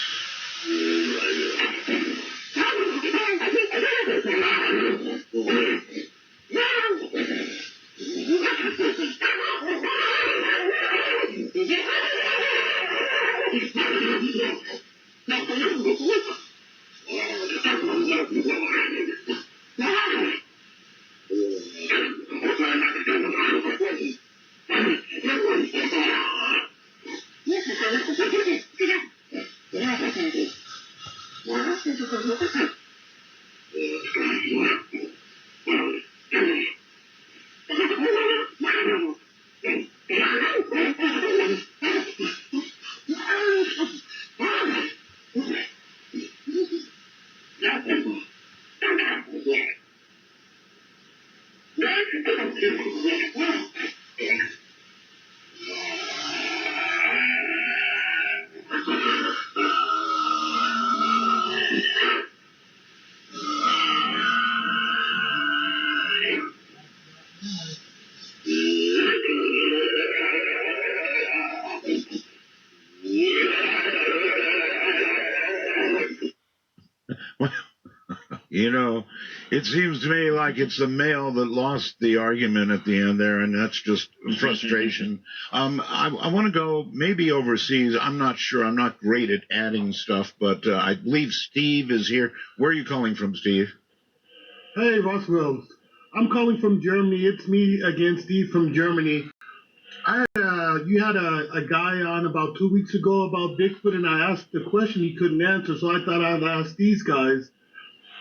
You know, it seems to me like it's the male that lost the argument at the end there, and that's just frustration. I want to go maybe overseas. I'm not sure. I'm not great at adding stuff, but I believe Steve is here. Where are you calling from, Steve? Hey, Roswell. I'm calling from Germany. It's me again, Steve from Germany. You had a guy on about 2 weeks ago about Bigfoot, and I asked a question he couldn't answer, so I thought I'd ask these guys.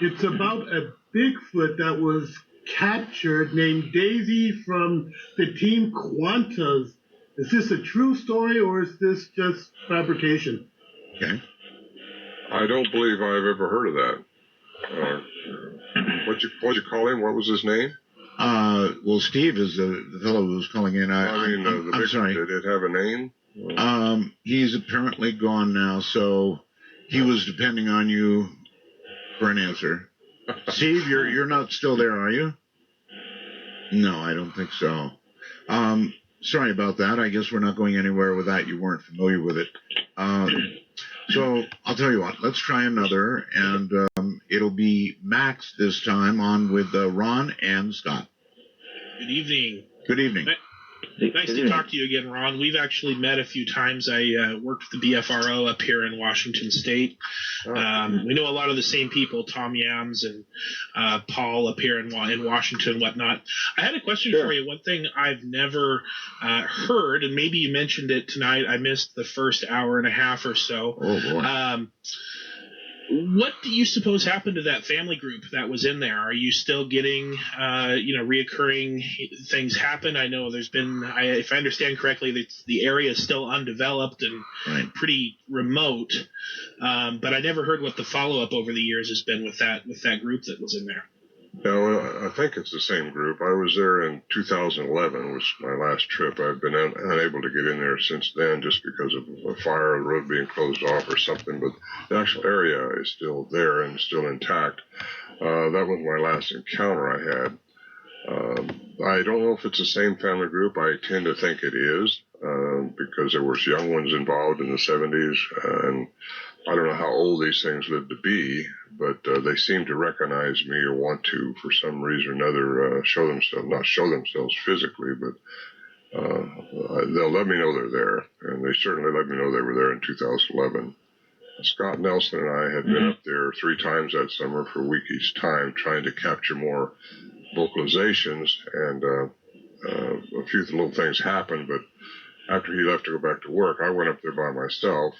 It's about a Bigfoot that was captured named Daisy from the team Qantas. Is this a true story or is this just fabrication? Okay. I don't believe I've ever heard of that. What'd you call him? What was his name? Well, Steve is the fellow who's calling in. I'm sorry. Did it have a name? He's apparently gone now, so he was depending on you for an answer. Steve, you're not still there, are you? No, I don't think so. Sorry about that. I guess we're not going anywhere with that. You weren't familiar with it. So I'll tell you what. Let's try another, and it'll be Max this time on with Ron and Scott. Good evening. Good evening. Nice to talk to you again, Ron. We've actually met a few times. I worked with the BFRO up here in Washington State. We know a lot of the same people, Tom Yams and Paul up here in Washington and whatnot. I had a question for you. One thing I've never heard, and maybe you mentioned it tonight, I missed the first hour and a half or so. Oh, boy. What do you suppose happened to that family group that was in there? Are you still getting, reoccurring things happen? I know there's been, if I understand correctly, the area is still undeveloped and pretty remote. But I never heard what the follow-up over the years has been with that group that was in there. Yeah, well, I think it's the same group. I was there in 2011, was my last trip. I've been unable to get in there since then just because of a fire, the road being closed off or something. But the actual area is still there and still intact. That was my last encounter I had. I don't know if it's the same family group. I tend to think it is because there was young ones involved in the 70s, and I don't know how old these things lived to be, but they seem to recognize me or want to, for some reason or another, not show themselves physically, but they'll let me know they're there, and they certainly let me know they were there in 2011. Scott Nelson and I had been up there 3 times that summer for a week each time, trying to capture more vocalizations, and a few little things happened, but after he left to go back to work, I went up there by myself,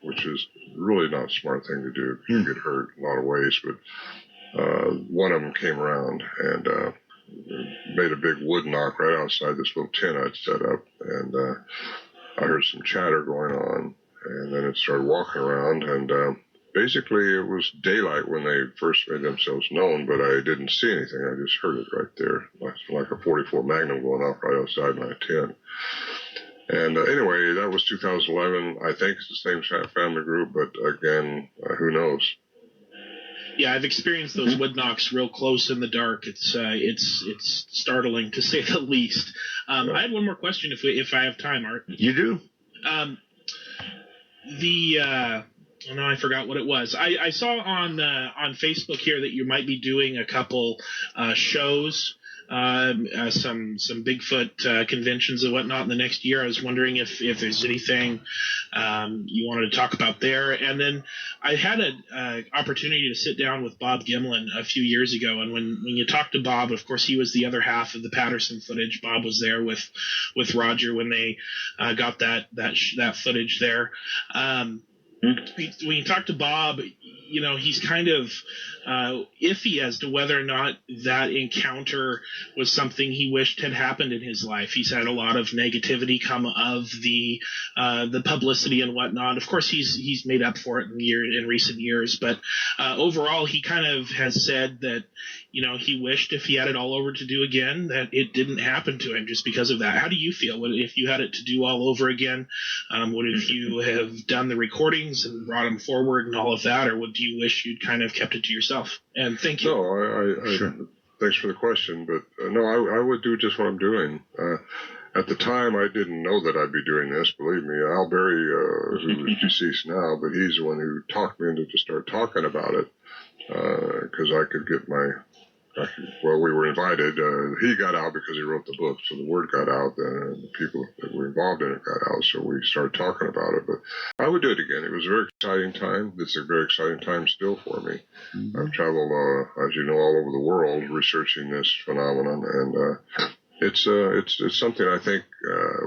which is really not a smart thing to do. You get hurt in a lot of ways, but one of them came around and made a big wood knock right outside this little tent I'd set up, and I heard some chatter going on, and then it started walking around, and basically it was daylight when they first made themselves known, but I didn't see anything. I just heard it right there, like a 44 Magnum going off right outside my tent. And anyway, that was 2011. I think it's the same family group, but again, who knows? Yeah, I've experienced those wood knocks real close in the dark. It's startling to say the least. I had one more question if I have time, Art. You do. Oh, no, I forgot what it was. I saw on Facebook here that you might be doing a couple shows, some Bigfoot conventions and whatnot in the next year. I was wondering if there's anything you wanted to talk about there. And then I had an opportunity to sit down with Bob Gimlin a few years ago, and when you talked to Bob, of course, he was the other half of the Patterson footage. Bob was there with Roger when they got that footage there. When you talk to Bob, he's kind of iffy as to whether or not that encounter was something he wished had happened in his life. He's had a lot of negativity come of the publicity and whatnot. Of course, he's made up for it in recent years, but overall, he kind of has said that he wished if he had it all over to do again that it didn't happen to him just because of that. How do you feel? If you had it to do all over again, would if you have done the recordings and brought them forward and all of that, or do you wish you'd kind of kept it to yourself? And thank you. No, Sure. Thanks for the question, but no, I would do just what I'm doing. At the time, I didn't know that I'd be doing this. Believe me, Al Berry, who is deceased now, but he's the one who talked me into to start talking about it because I could get well, we were invited. He got out because he wrote the book, so the word got out, and the people that were involved in it got out, so we started talking about it. But I would do it again. It was a very exciting time. It's a very exciting time still for me. Mm-hmm. I've traveled, as you know, all over the world researching this phenomenon, and it's something I think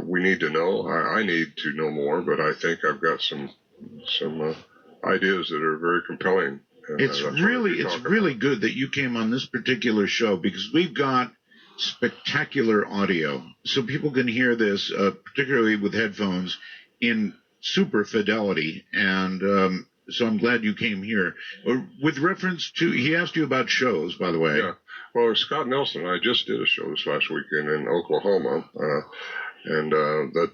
we need to know. I need to know more, but I think I've got some ideas that are very compelling. It's really good that you came on this particular show because we've got spectacular audio, so people can hear this, particularly with headphones, in super fidelity. And so I'm glad you came here. With reference to, he asked you about shows, by the way. Yeah. Well, Scott Nelson and I just did a show this last weekend in Oklahoma, and that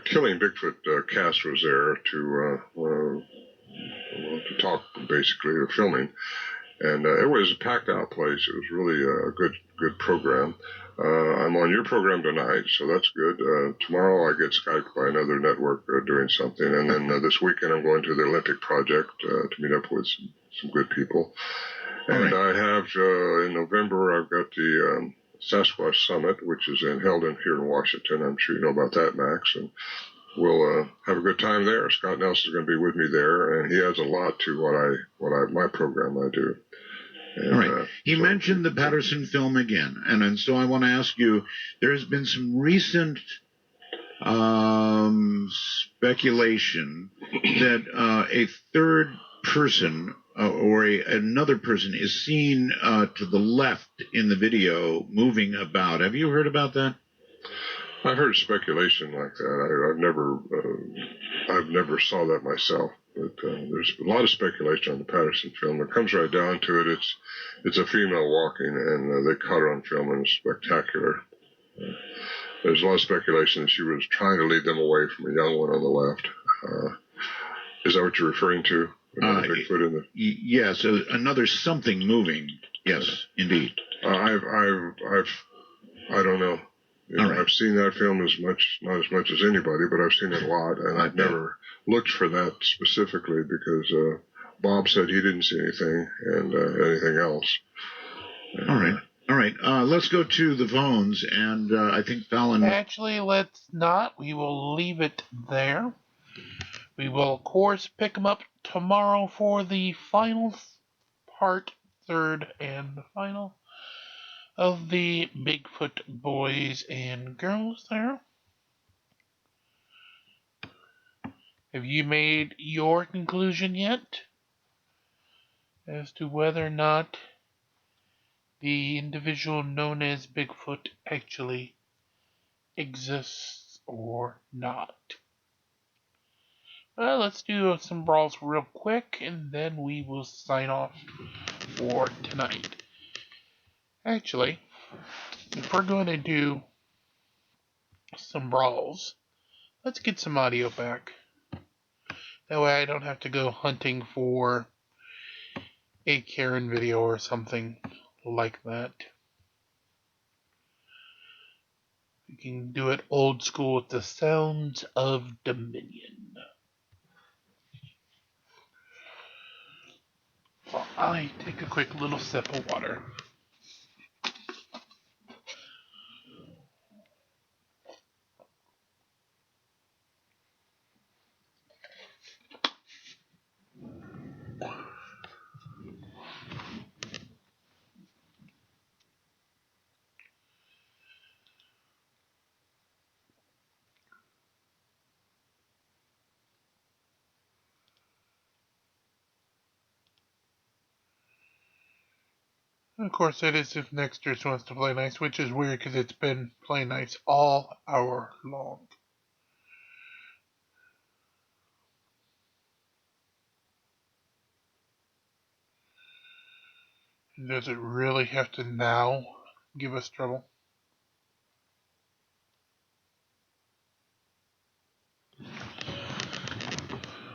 Killing Bigfoot cast was there to talk, basically, of filming. And it was a packed out place. It was really a good program. I'm on your program tonight, so that's good. Tomorrow I get Skyped by another network doing something. And then this weekend I'm going to the Olympic Project to meet up with some good people. And I have, in November, I've got the Sasquatch Summit, which is held here in Washington. I'm sure you know about that, Max. And we'll have a good time there. Scott Nelson's going to be with me there, and he adds a lot to my program I do. And, all right. He mentioned the Patterson film again, and so I want to ask you, there has been some recent speculation that a third person or another person is seen to the left in the video moving about. Have you heard about that? I've heard speculation like that. I've never saw that myself, but there's a lot of speculation on the Patterson film. It comes right down to it. It's a female walking, and they caught her on film, and it's spectacular. There's a lot of speculation that she was trying to lead them away from a young one on the left. Is that what you're referring to? Bigfoot in the... Yes, another something moving. Yes, indeed. I don't know. Right. I've seen that film not as much as anybody, but I've seen it a lot, and I've never looked for that specifically because Bob said he didn't see anything and anything else. All right. Let's go to the phones, and I think Fallon... Actually, let's not. We will leave it there. We will, of course, pick them up tomorrow for the final part, third and final, of the Bigfoot boys and girls there. Have you made your conclusion yet as to whether or not the individual known as Bigfoot actually exists or not? Well, let's do some brawls real quick, and then we will sign off for tonight. Actually, if we're going to do some brawls, let's get some audio back. That way I don't have to go hunting for a Karen video or something like that. We can do it old school with the sounds of Dominion. I take a quick little sip of water. And of course, that is if Nexters wants to play nice, which is weird because it's been playing nice all hour long. Does it really have to now give us trouble?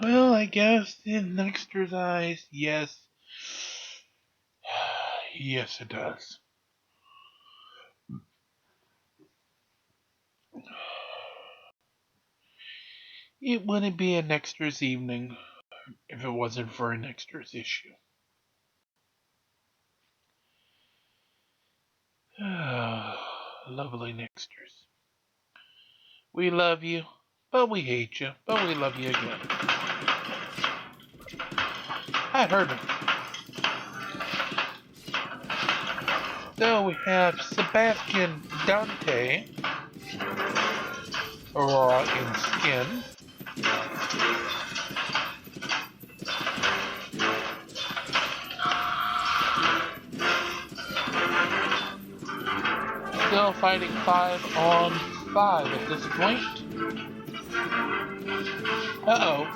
Well, I guess in Nexter's eyes, yes. Yes, it does. It wouldn't be a Nexter's evening if it wasn't for a Nexter's issue. Lovely Nexters. We love you, but we hate you, but we love you again. I heard it. So we have Sebastian Dante, Aurora in Skin. Still fighting 5-on-5 at this point. Uh-oh.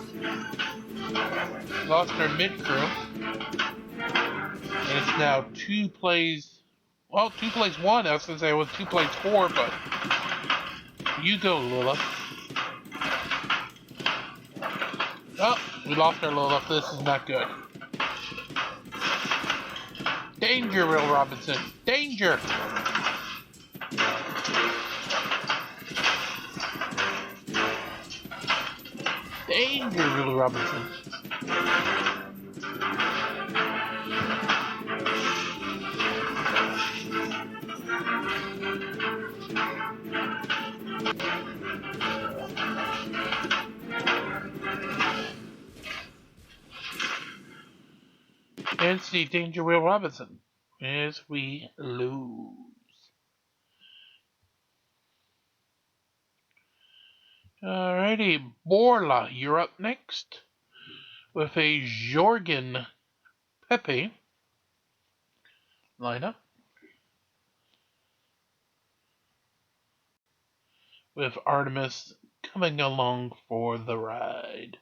Lost our mid-crew. And it's now 2 plays... Well, 2 plays 1. I was going to say it was 2 plays 4, but... You go, Lilith. Oh, we lost our Lilith. This is not good. Danger, Will Robinson. Danger! Danger, Will Robinson. And see Danger Will Robinson as we lose. Alrighty, Borla, you're up next with a Jorgen Pepe lineup with Artemis coming along for the ride.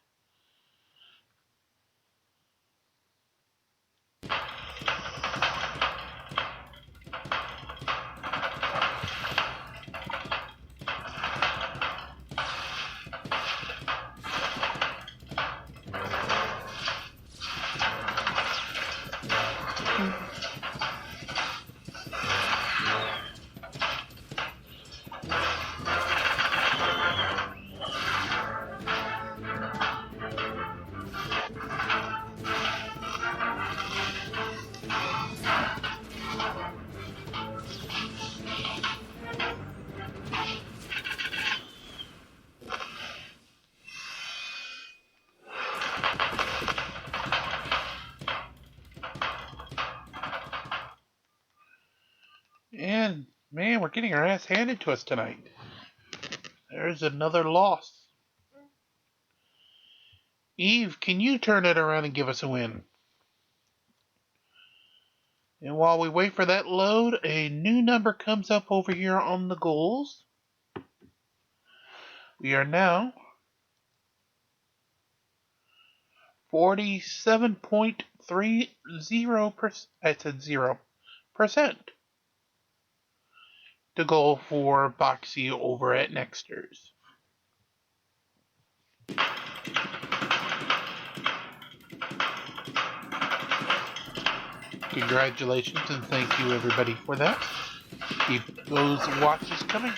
And, man, we're getting our ass handed to us tonight. There's another loss. Eve, can you turn it around and give us a win? And while we wait for that load, a new number comes up over here on the goals. We are now 47.30%. I said 0%. To go for Boxy over at Nexters. Congratulations and thank you everybody for that. Keep those watches coming.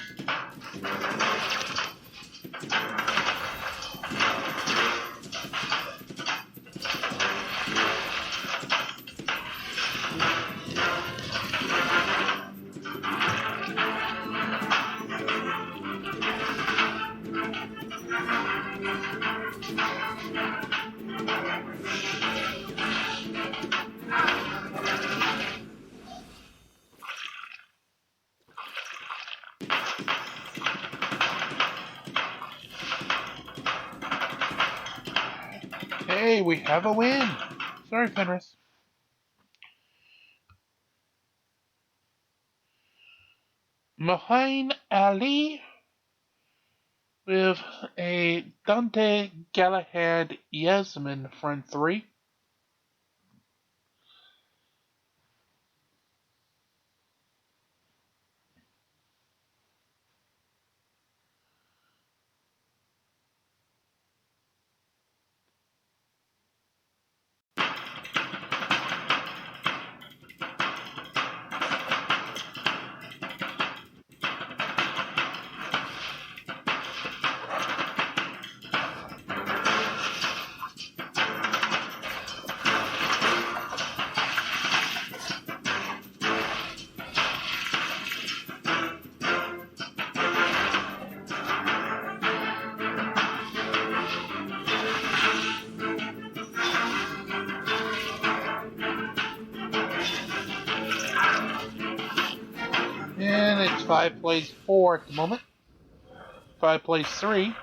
we have a win. Sorry, Fenris. Mohamed Ali with a Dante Galahad Yasmin front three. And it's 5 plays 4 at the moment. 5 plays 3.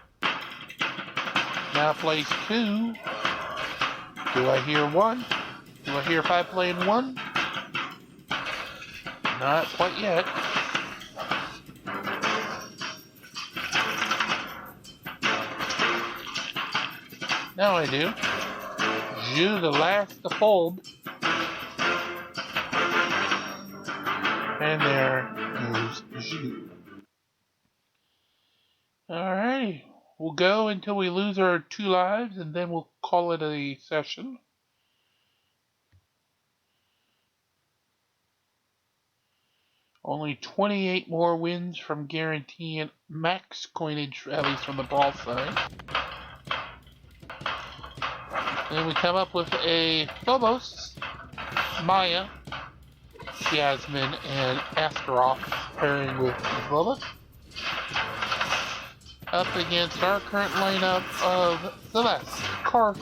Now plays 2. Do I hear 1? Do I hear 5 playing 1? Not quite yet. Now I do. Jus the last to fold. And there goes Jus. Alrighty. We'll go until we lose our 2 lives, and then we'll call it a session. Only 28 more wins from guaranteeing max coinage, at least from the brawl side. Then we come up with a Phobos, Maya, Jasmine, and Astaroth pairing with Phobos. Up against our current lineup of Celeste, Karth,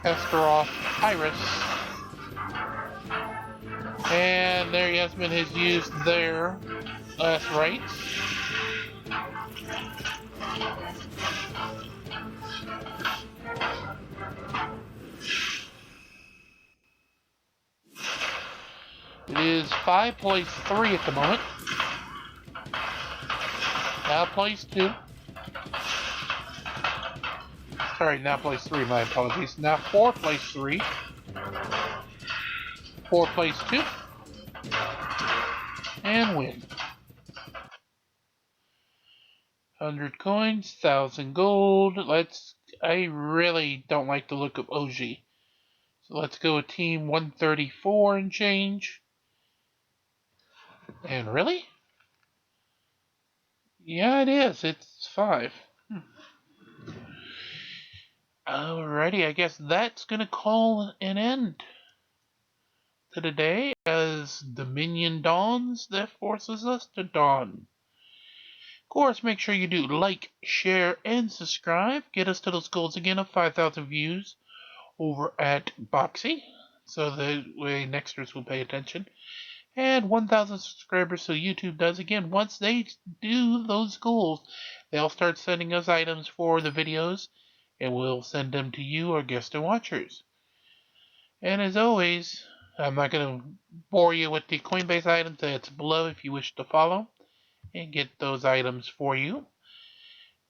Astaroth, Iris. And there Yasmin has used their last rites. It is 5 plays 3 at the moment. Now plays 2. Sorry, now plays 3, my apologies. Now 4 plays 3. 4 plays 2. And win. 100 coins, 1,000 gold. I really don't like the look of OG. So let's go with team 134 and change. And really? Yeah, it is. It's 5. Alrighty, I guess that's gonna call an end to the day as Dominion dawns that forces us to dawn. Of course, make sure you do like, share, and subscribe. Get us to those goals again of 5,000 views over at Boxy, so that way Nexters will pay attention. And 1,000 subscribers, so YouTube does. Again, once they do those goals, they'll start sending us items for the videos, and we'll send them to you, our guests and watchers. And as always, I'm not going to bore you with the Coinbase items that's below if you wish to follow and get those items for you.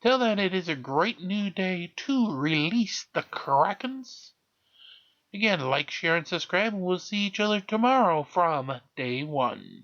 Till then, it is a great new day to release the Krakens. Again, like, share, and subscribe, and we'll see each other tomorrow from day 1.